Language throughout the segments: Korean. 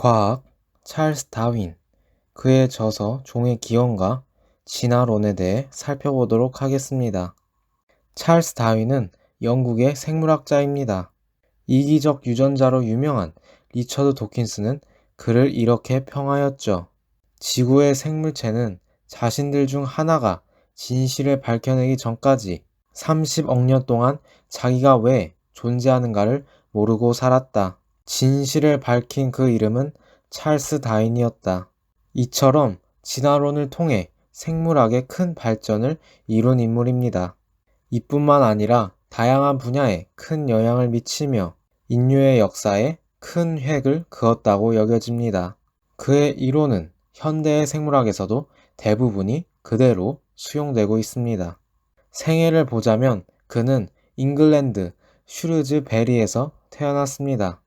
과학, 찰스 다윈, 그의 저서 종의 기원과 진화론에 대해 살펴보도록 하겠습니다. 찰스 다윈은 영국의 생물학자입니다. 이기적 유전자로 유명한 리처드 도킨스는 그를 이렇게 평하였죠. 지구의 생물체는 자신들 중 하나가 진실을 밝혀내기 전까지 30억 년 동안 자기가 왜 존재하는가를 모르고 살았다. 진실을 밝힌 그 이름은 찰스 다윈이었다. 이처럼 진화론을 통해 생물학의 큰 발전을 이룬 인물입니다. 이뿐만 아니라 다양한 분야에 큰 영향을 미치며 인류의 역사에 큰 획을 그었다고 여겨집니다. 그의 이론은 현대의 생물학에서도 대부분이 그대로 수용되고 있습니다. 생애를 보자면 그는 잉글랜드 슈르즈베리에서 태어났습니다.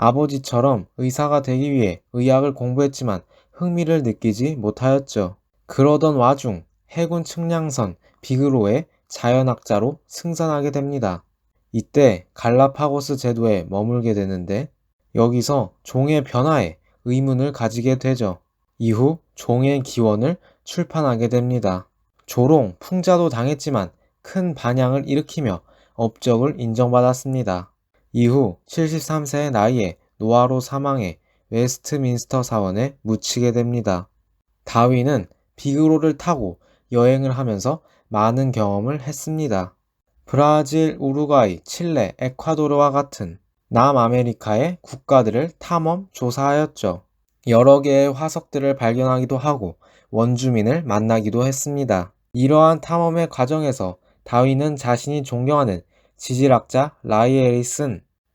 아버지처럼 의사가 되기 위해 의학을 공부했지만 흥미를 느끼지 못하였죠. 그러던 와중 해군 측량선 비그로의 자연학자로 승선하게 됩니다. 이때 갈라파고스 제도에 머물게 되는데 여기서 종의 변화에 의문을 가지게 되죠. 이후 종의 기원을 출판하게 됩니다. 조롱, 풍자도 당했지만 큰 반향을 일으키며 업적을 인정받았습니다. 이후 73세의 나이에 노화로 사망해 웨스트민스터 사원에 묻히게 됩니다. 다윈은 비그로를 타고 여행을 하면서 많은 경험을 했습니다. 브라질, 우루과이, 칠레, 에콰도르와 같은 남아메리카의 국가들을 탐험 조사하였죠. 여러 개의 화석들을 발견하기도 하고 원주민을 만나기도 했습니다. 이러한 탐험의 과정에서 다윈은 자신이 존경하는 지질학자 라이엘이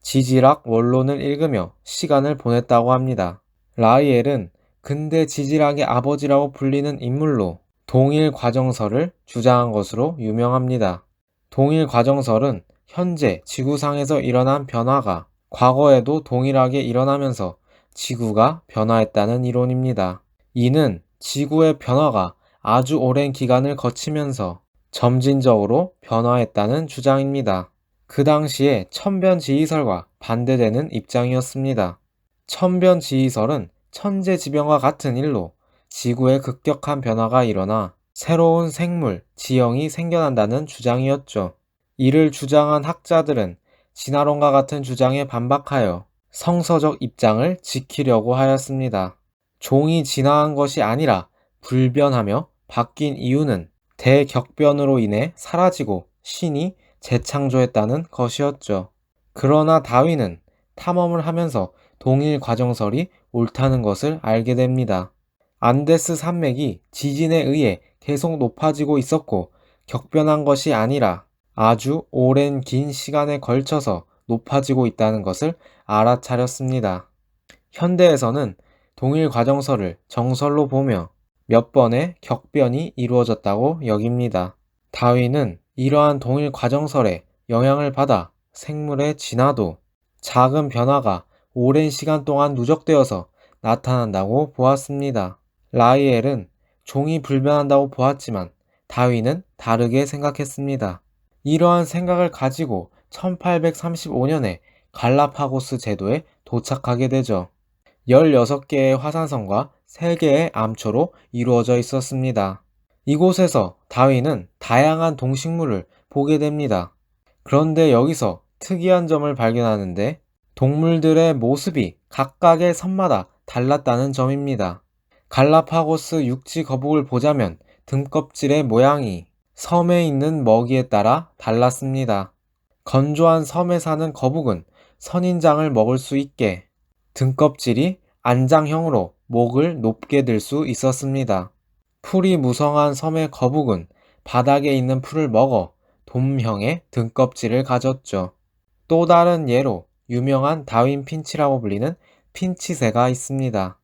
지질학 원론을 읽으며 시간을 보냈다고 합니다. 라이엘은 근대 지질학의 아버지라고 불리는 인물로 동일 과정설을 주장한 것으로 유명합니다. 동일 과정설은 현재 지구상에서 일어난 변화가 과거에도 동일하게 일어나면서 지구가 변화했다는 이론입니다. 이는 지구의 변화가 아주 오랜 기간을 거치면서 점진적으로 변화했다는 주장입니다. 그 당시에 천변지휘설과 반대되는 입장이었습니다. 천변지휘설은 천재지변과 같은 일로 지구에 급격한 변화가 일어나 새로운 생물, 지형이 생겨난다는 주장이었죠. 이를 주장한 학자들은 진화론과 같은 주장에 반박하여 성서적 입장을 지키려고 하였습니다. 종이 진화한 것이 아니라 불변하며 바뀐 이유는 대격변으로 인해 사라지고 신이 재창조했다는 것이었죠. 그러나 다윈은 탐험을 하면서 동일 과정설이 옳다는 것을 알게 됩니다. 안데스 산맥이 지진에 의해 계속 높아지고 있었고 격변한 것이 아니라 아주 오랜 긴 시간에 걸쳐서 높아지고 있다는 것을 알아차렸습니다. 현대에서는 동일 과정설을 정설로 보며 몇 번의 격변이 이루어졌다고 여깁니다. 다윈은 이러한 동일 과정설에 영향을 받아 생물의 진화도 작은 변화가 오랜 시간 동안 누적되어서 나타난다고 보았습니다. 라이엘은 종이 불변한다고 보았지만 다윈은 다르게 생각했습니다. 이러한 생각을 가지고 1835년에 갈라파고스 제도에 도착하게 되죠. 16개의 화산성과 3개의 암초로 이루어져 있었습니다. 이곳에서 다윈은 다양한 동식물을 보게 됩니다. 그런데 여기서 특이한 점을 발견하는데 동물들의 모습이 각각의 섬마다 달랐다는 점입니다. 갈라파고스 육지 거북을 보자면 등껍질의 모양이 섬에 있는 먹이에 따라 달랐습니다. 건조한 섬에 사는 거북은 선인장을 먹을 수 있게 등껍질이 안장형으로 목을 높게 들 수 있었습니다. 풀이 무성한 섬의 거북은 바닥에 있는 풀을 먹어 돔형의 등껍질을 가졌죠. 또 다른 예로 유명한 다윈 핀치라고 불리는 핀치새가 있습니다.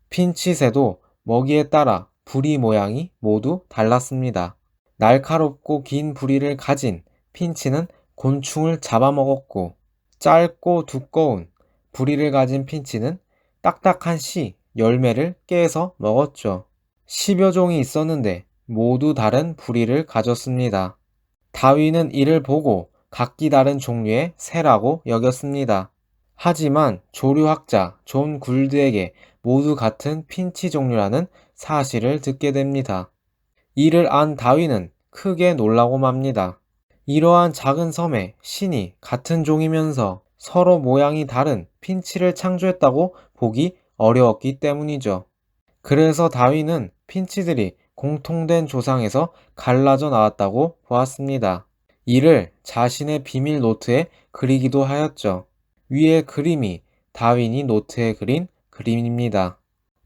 핀치새도 먹이에 따라 부리 모양이 모두 달랐습니다. 날카롭고 긴 부리를 가진 핀치는 곤충을 잡아먹었고 짧고 두꺼운 부리를 가진 핀치는 딱딱한 씨, 열매를 깨서 먹었죠. 10여 종이 있었는데 모두 다른 부리를 가졌습니다. 다윈은 이를 보고 각기 다른 종류의 새라고 여겼습니다. 하지만 조류학자 존 굴드에게 모두 같은 핀치 종류라는 사실을 듣게 됩니다. 이를 안 다윈은 크게 놀라고 맙니다. 이러한 작은 섬에 신이 같은 종이면서 서로 모양이 다른 핀치를 창조했다고 보기 어려웠기 때문이죠. 그래서 다윈은 핀치들이 공통된 조상에서 갈라져 나왔다고 보았습니다. 이를 자신의 비밀 노트에 그리기도 하였죠. 위의 그림이 다윈이 노트에 그린 그림입니다.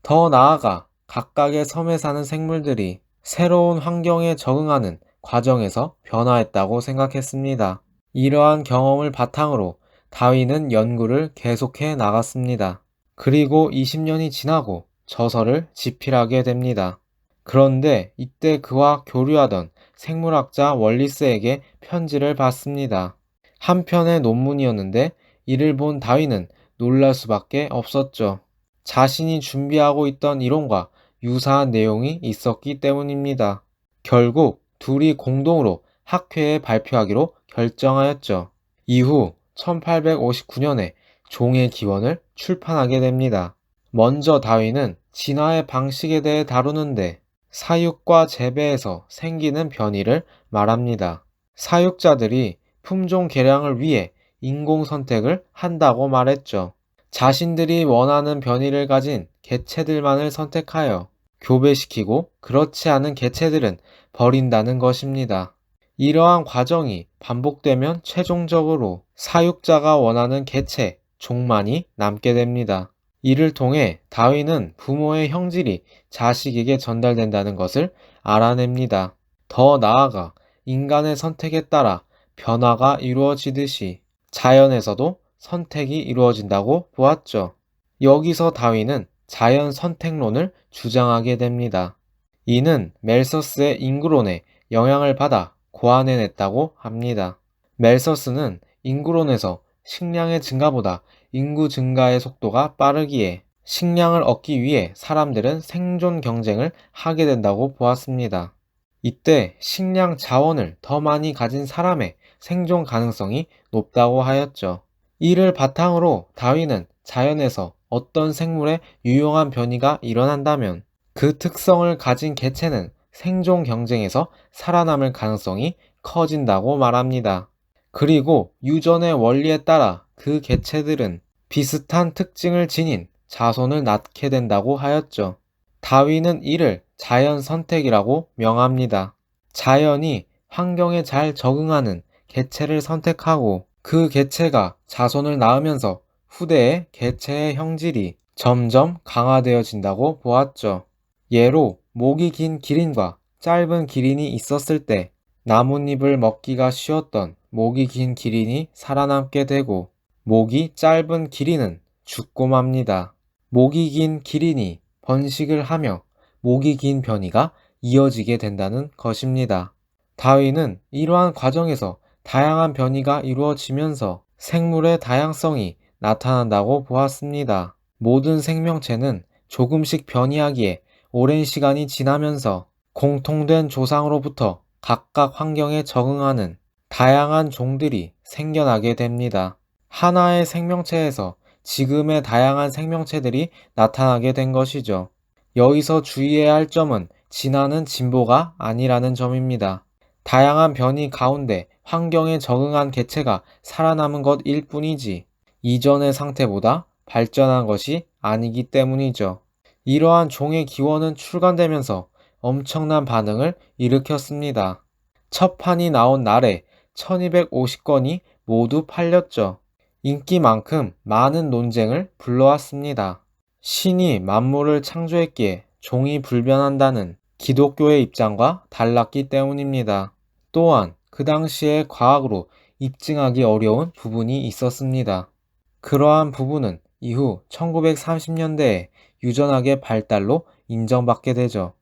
더 나아가 각각의 섬에 사는 생물들이 새로운 환경에 적응하는 과정에서 변화했다고 생각했습니다. 이러한 경험을 바탕으로 다윈은 연구를 계속해 나갔습니다. 그리고 20년이 지나고 저서를 집필하게 됩니다. 그런데 이때 그와 교류하던 생물학자 월리스에게 편지를 받습니다. 한 편의 논문이었는데 이를 본 다윈은 놀랄 수밖에 없었죠. 자신이 준비하고 있던 이론과 유사한 내용이 있었기 때문입니다. 결국 둘이 공동으로 학회에 발표하기로 결정하였죠. 이후 1859년에 종의 기원을 출판하게 됩니다. 먼저 다윈은 진화의 방식에 대해 다루는데 사육과 재배에서 생기는 변이를 말합니다. 사육자들이 품종 개량을 위해 인공 선택을 한다고 말했죠. 자신들이 원하는 변이를 가진 개체들만을 선택하여 교배시키고 그렇지 않은 개체들은 버린다는 것입니다. 이러한 과정이 반복되면 최종적으로 사육자가 원하는 개체, 종만이 남게 됩니다. 이를 통해 다윈은 부모의 형질이 자식에게 전달된다는 것을 알아냅니다. 더 나아가 인간의 선택에 따라 변화가 이루어지듯이 자연에서도 선택이 이루어진다고 보았죠. 여기서 다윈은 자연 선택론을 주장하게 됩니다. 이는 멜서스의 인구론에 영향을 받아 고안해냈다고 합니다. 멜서스는 인구론에서 식량의 증가보다 인구 증가의 속도가 빠르기에 식량을 얻기 위해 사람들은 생존 경쟁을 하게 된다고 보았습니다. 이때 식량 자원을 더 많이 가진 사람의 생존 가능성이 높다고 하였죠. 이를 바탕으로 다윈은 자연에서 어떤 생물의 유용한 변이가 일어난다면 그 특성을 가진 개체는 생존 경쟁에서 살아남을 가능성이 커진다고 말합니다. 그리고 유전의 원리에 따라 그 개체들은 비슷한 특징을 지닌 자손을 낳게 된다고 하였죠. 다윈은 이를 자연 선택이라고 명합니다. 자연이 환경에 잘 적응하는 개체를 선택하고 그 개체가 자손을 낳으면서 후대의 개체의 형질이 점점 강화되어진다고 보았죠. 예로 목이 긴 기린과 짧은 기린이 있었을 때 나뭇잎을 먹기가 쉬웠던 목이 긴 기린이 살아남게 되고 목이 짧은 기린은 죽고 맙니다. 목이 긴 기린이 번식을 하며 목이 긴 변이가 이어지게 된다는 것입니다. 다윈은 이러한 과정에서 다양한 변이가 이루어지면서 생물의 다양성이 나타난다고 보았습니다. 모든 생명체는 조금씩 변이하기에 오랜 시간이 지나면서 공통된 조상으로부터 각각 환경에 적응하는 다양한 종들이 생겨나게 됩니다. 하나의 생명체에서 지금의 다양한 생명체들이 나타나게 된 것이죠. 여기서 주의해야 할 점은 진화는 진보가 아니라는 점입니다. 다양한 변이 가운데 환경에 적응한 개체가 살아남은 것일 뿐이지 이전의 상태보다 발전한 것이 아니기 때문이죠. 이러한 종의 기원은 출간되면서 엄청난 반응을 일으켰습니다. 첫 판이 나온 날에 1250권이 모두 팔렸죠. 인기만큼 많은 논쟁을 불러왔습니다. 신이 만물을 창조했기에 종이 불변한다는 기독교의 입장과 달랐기 때문입니다. 또한 그 당시의 과학으로 입증하기 어려운 부분이 있었습니다. 그러한 부분은 이후 1930년대에 유전학의 발달로 인정받게 되죠.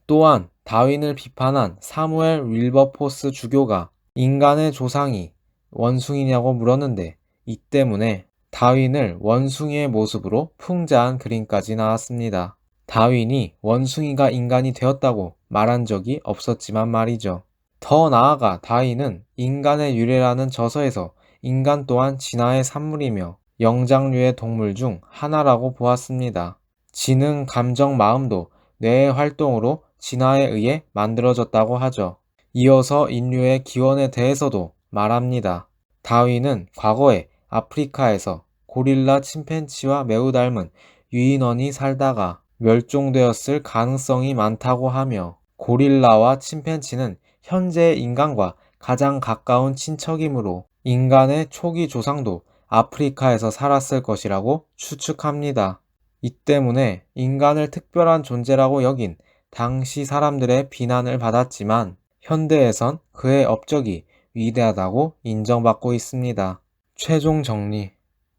또한 다윈을 비판한 사무엘 윌버포스 주교가 인간의 조상이 원숭이냐고 물었는데 이 때문에 다윈을 원숭이의 모습으로 풍자한 그림까지 나왔습니다. 다윈이 원숭이가 인간이 되었다고 말한 적이 없었지만 말이죠. 더 나아가 다윈은 인간의 유래라는 저서에서 인간 또한 진화의 산물이며 영장류의 동물 중 하나라고 보았습니다. 지능, 감정, 마음도 뇌의 활동으로 진화에 의해 만들어졌다고 하죠. 이어서 인류의 기원에 대해서도 말합니다. 다윈은 과거에 아프리카에서 고릴라 침팬지와 매우 닮은 유인원이 살다가 멸종되었을 가능성이 많다고 하며, 고릴라와 침팬지는 현재의 인간과 가장 가까운 친척이므로 인간의 초기 조상도 아프리카에서 살았을 것이라고 추측합니다. 이 때문에 인간을 특별한 존재라고 여긴 당시 사람들의 비난을 받았지만, 현대에선 그의 업적이 위대하다고 인정받고 있습니다. 최종 정리.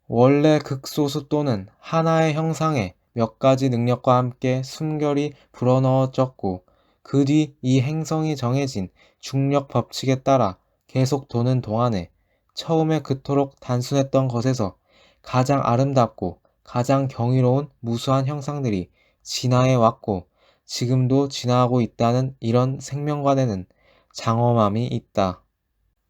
원래 극소수 또는 하나의 형상에 몇 가지 능력과 함께 숨결이 불어넣어졌고, 그 뒤 이 행성이 정해진 중력 법칙에 따라 계속 도는 동안에 처음에 그토록 단순했던 것에서 가장 아름답고 가장 경이로운 무수한 형상들이 진화해 왔고, 지금도 진화하고 있다는 이런 생명관에는 장엄함이 있다.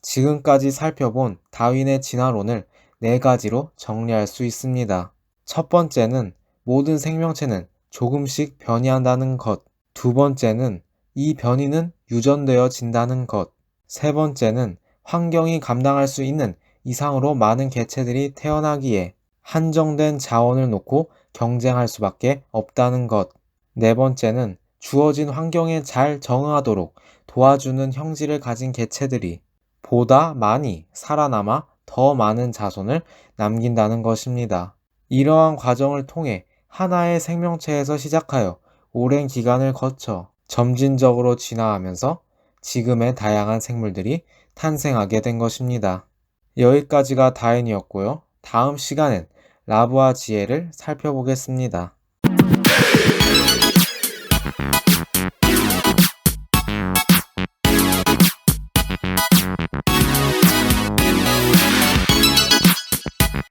지금까지 살펴본 다윈의 진화론을 네 가지로 정리할 수 있습니다. 첫 번째는 모든 생명체는 조금씩 변이한다는 것. 두 번째는 이 변이는 유전되어진다는 것. 세 번째는 환경이 감당할 수 있는 이상으로 많은 개체들이 태어나기에 한정된 자원을 놓고 경쟁할 수밖에 없다는 것. 네 번째는 주어진 환경에 잘 적응하도록 도와주는 형질을 가진 개체들이 보다 많이 살아남아 더 많은 자손을 남긴다는 것입니다. 이러한 과정을 통해 하나의 생명체에서 시작하여 오랜 기간을 거쳐 점진적으로 진화하면서 지금의 다양한 생물들이 탄생하게 된 것입니다. 여기까지가 다인이었고요. 다음 시간엔 라부아지에를 살펴보겠습니다.